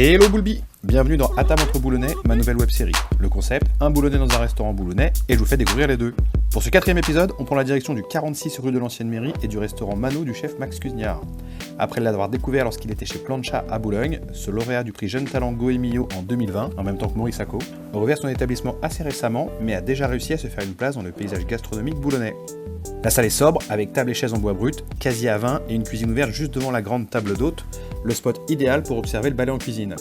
Hello Boulby, bienvenue dans À table entre boulonnais, ma nouvelle web-série. Le concept, un boulonnais dans un restaurant boulonnais, et je vous fais découvrir les deux. Pour ce 4e épisode, on prend la direction du 46 rue de l'Ancienne Mairie et du restaurant Mano du chef Max Cugnard. Après l'avoir découvert lorsqu'il était chez Plancha à Boulogne, ce lauréat du prix Jeune Talent Goemio en 2020, en même temps que Maurice Sacco, a ouvert son établissement assez récemment, mais a déjà réussi à se faire une place dans le paysage gastronomique boulonnais. La salle est sobre, avec table et chaises en bois brut, casier à vin et une cuisine ouverte juste devant la grande table d'hôte, le spot idéal pour observer le balai en cuisine.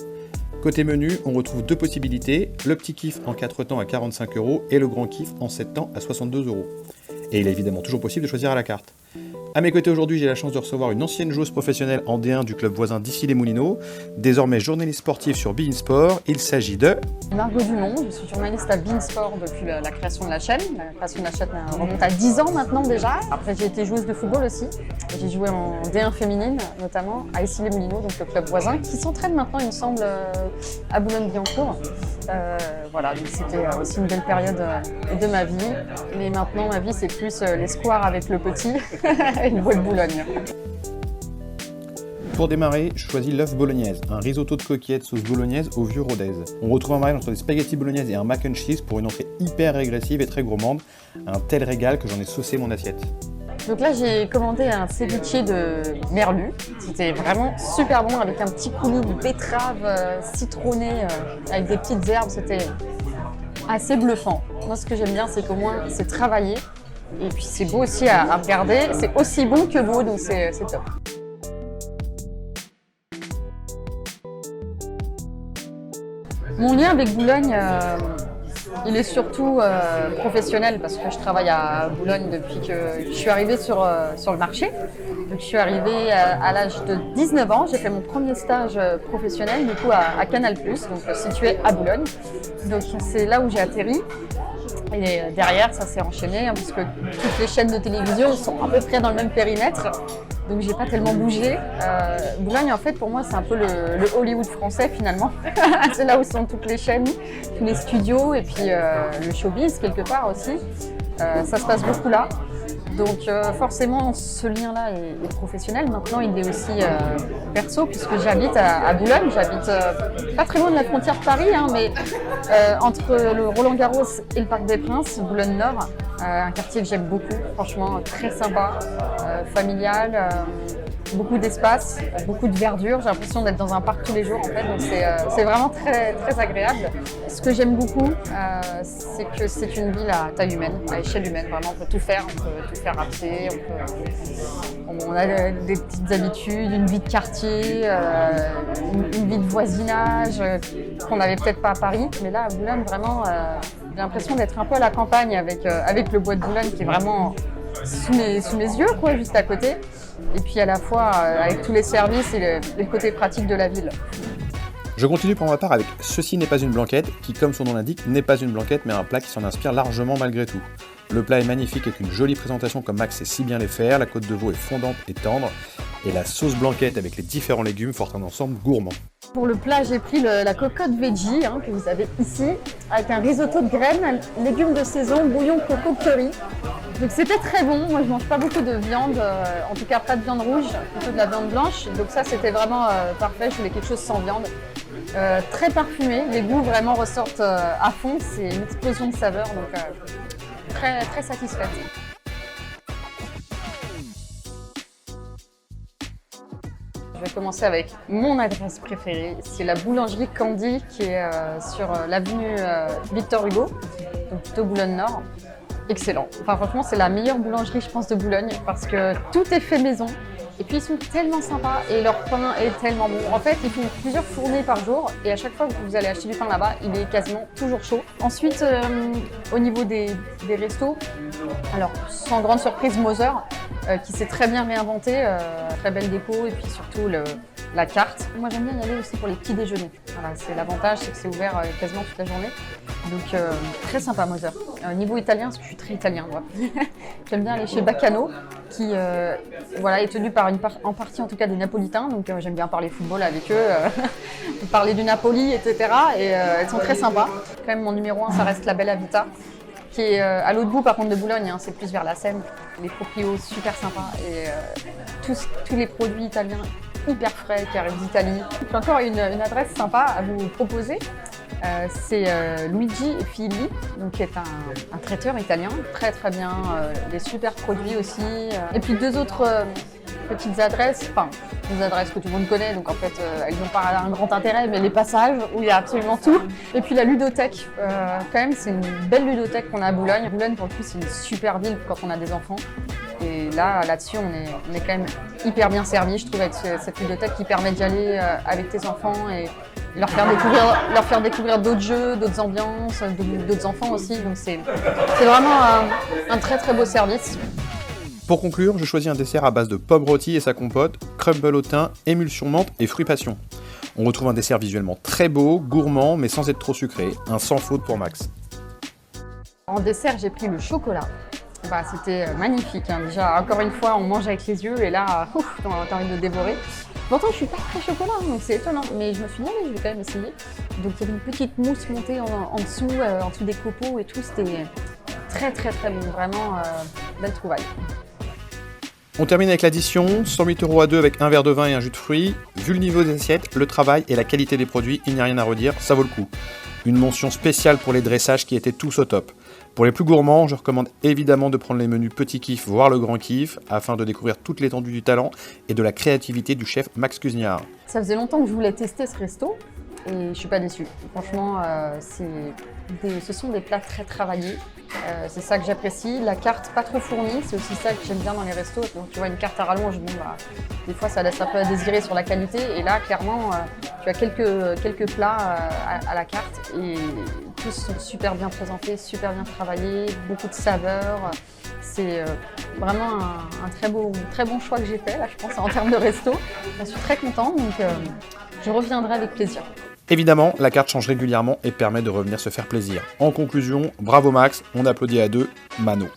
Côté menu, on retrouve deux possibilités, le petit kiff en 4 temps à 45€ et le grand kiff en 7 temps à 62€. Et il est évidemment toujours possible de choisir à la carte. A mes côtés aujourd'hui, j'ai la chance de recevoir une ancienne joueuse professionnelle en D1 du club voisin d'Issy-les-Moulineaux, désormais journaliste sportive sur beIN Sport. Il s'agit de... Margot Dumont, je suis journaliste à beIN Sport depuis la création de la chaîne. La création de la chaîne remonte à 10 ans maintenant déjà. Après j'ai été joueuse de football aussi. J'ai joué en D1 féminine notamment à Issy-les-Moulineaux, donc le club voisin, qui s'entraîne maintenant il me semble à Boulogne-Billancourt. Voilà, donc c'était aussi une belle période de ma vie. Mais maintenant ma vie c'est plus les squares avec le petit et le bois de Boulogne. Pour démarrer, je choisis l'œuf bolognaise, un risotto de coquillettes sauce bolognaise au vieux Rodez. On retrouve un mariage entre des spaghettis bolognaises et un mac and cheese pour une entrée hyper régressive et très gourmande. Un tel régal que j'en ai saucé mon assiette. Donc là j'ai commandé un ceviche de merlu. C'était vraiment super bon avec un petit coulis de betterave citronnée avec des petites herbes. C'était assez bluffant. Moi ce que j'aime bien c'est qu'au moins c'est travaillé. Et puis c'est beau aussi à regarder, c'est aussi bon que beau, donc c'est top. Mon lien avec Boulogne, il est surtout professionnel parce que je travaille à Boulogne depuis que je suis arrivée sur le marché. Donc, je suis arrivée à l'âge de 19 ans, j'ai fait mon premier stage professionnel du coup à Canal+, donc situé à Boulogne. Donc c'est là où j'ai atterri. Et derrière, ça s'est enchaîné, hein, parce que toutes les chaînes de télévision sont à peu près dans le même périmètre. Donc j'ai pas tellement bougé. Boulogne, en fait, pour moi, c'est un peu le Hollywood français, finalement. C'est là où sont toutes les chaînes, tous les studios, et puis le showbiz, quelque part aussi. Ça se passe beaucoup là. Donc forcément, ce lien-là est professionnel. Maintenant, il est aussi perso, puisque j'habite à Boulogne. J'habite pas très loin de la frontière de Paris, hein, mais entre le Roland-Garros et le Parc des Princes, Boulogne-Nord. Un quartier que j'aime beaucoup, franchement très sympa, familial, beaucoup d'espace, beaucoup de verdure. J'ai l'impression d'être dans un parc tous les jours en fait, donc c'est vraiment très, très agréable. Ce que j'aime beaucoup, c'est que c'est une ville à taille humaine, à échelle humaine. Vraiment, on peut tout faire à pied, on a des petites habitudes, une vie de quartier, une vie de voisinage qu'on n'avait peut-être pas à Paris. Mais là, à Boulogne, vraiment, j'ai l'impression d'être un peu à la campagne avec le bois de Boulogne qui est vraiment sous mes yeux, quoi, juste à côté. Et puis à la fois avec tous les services et le côté pratique de la ville. Je continue pour ma part avec Ceci n'est pas une blanquette, qui comme son nom l'indique, n'est pas une blanquette mais un plat qui s'en inspire largement malgré tout. Le plat est magnifique avec une jolie présentation comme Max sait si bien les faire, la côte de veau est fondante et tendre, et la sauce blanquette avec les différents légumes forment un ensemble gourmand. Pour le plat, j'ai pris la cocotte veggie que vous avez ici, avec un risotto de graines, légumes de saison, bouillon coco curry. Donc c'était très bon, moi je mange pas beaucoup de viande, en tout cas pas de viande rouge, plutôt de la viande blanche. Donc ça c'était vraiment parfait, je voulais quelque chose sans viande. Très parfumé, les goûts vraiment ressortent à fond, c'est une explosion de saveurs, donc très, très satisfaite. Je vais commencer avec mon adresse préférée, c'est la boulangerie Candy qui est sur l'avenue Victor Hugo, donc plutôt Boulogne-Nord. Excellent. Enfin franchement c'est la meilleure boulangerie je pense de Boulogne parce que tout est fait maison et puis ils sont tellement sympas et leur pain est tellement bon. En fait ils font plusieurs fournées par jour et à chaque fois que vous allez acheter du pain là-bas il est quasiment toujours chaud. Ensuite au niveau des restos, alors sans grande surprise Moser qui s'est très bien réinventé, très belle déco et puis surtout la carte. Moi j'aime bien y aller aussi pour les petits déjeuners. Voilà, c'est l'avantage, c'est que c'est ouvert quasiment toute la journée. Donc très sympa Moser. Niveau italien, parce que je suis très italien moi. J'aime bien aller chez Baccano, qui voilà, est tenu par en partie en tout cas des Napolitains. Donc j'aime bien parler football avec eux, parler du Napoli, etc. Et elles sont très sympas. Quand même mon numéro 1, ça reste la Bella Vita, qui est à l'autre bout par contre de Boulogne, c'est plus vers la Seine. Les proprios super sympas et tous les produits italiens hyper frais qui arrive d'Italie. J'ai encore une adresse sympa à vous proposer. C'est Luigi Fili, donc qui est un traiteur italien, très très bien, des super produits aussi. Et puis deux autres petites adresses, enfin des adresses que tout le monde connaît, donc en fait elles n'ont pas un grand intérêt, mais les passages où il y a absolument tout. Et puis la ludothèque, quand même c'est une belle ludothèque qu'on a à Boulogne. Boulogne pour le coup c'est une super ville quand on a des enfants. Et là-dessus, on est quand même hyper bien servi, je trouve, avec cette ludothèque qui permet d'y aller avec tes enfants et leur faire découvrir d'autres jeux, d'autres ambiances, d'autres enfants aussi. Donc c'est vraiment un très très beau service. Pour conclure, je choisis un dessert à base de pommes rôties et sa compote, crumble au thym, émulsion menthe et fruits passion. On retrouve un dessert visuellement très beau, gourmand, mais sans être trop sucré. Un sans faute pour Max. En dessert, j'ai pris le chocolat. Bah, c'était magnifique, hein. Déjà, encore une fois, on mange avec les yeux et là, t'as envie de dévorer. Pourtant, je suis pas très chocolat, hein, donc c'est étonnant. Mais je me suis dit, allez, je vais quand même essayer. Donc, il y avait une petite mousse montée en dessous des copeaux et tout. C'était très, très, très bon. Vraiment, belle trouvaille. On termine avec l'addition, 108 € à deux avec un verre de vin et un jus de fruits. Vu le niveau des assiettes, le travail et la qualité des produits, il n'y a rien à redire, ça vaut le coup. Une mention spéciale pour les dressages qui étaient tous au top. Pour les plus gourmands, je recommande évidemment de prendre les menus petit kiff, voire le grand kiff, afin de découvrir toute l'étendue du talent et de la créativité du chef Max Cuisiniard. Ça faisait longtemps que je voulais tester ce resto et je suis pas déçue. Franchement, ce sont des plats très travaillés. C'est ça que j'apprécie. La carte pas trop fournie, c'est aussi ça que j'aime bien dans les restos. Donc tu vois une carte à rallonge, bon, des fois ça laisse un peu à désirer sur la qualité. Et là, clairement, tu as quelques plats à la carte et tous sont super bien présentés, super bien travaillés, beaucoup de saveurs. C'est vraiment un très bon choix que j'ai fait, là, je pense, en termes de resto. Je suis très contente, donc je reviendrai avec plaisir. Évidemment, la carte change régulièrement et permet de revenir se faire plaisir. En conclusion, bravo Max, on applaudit à deux, Mano.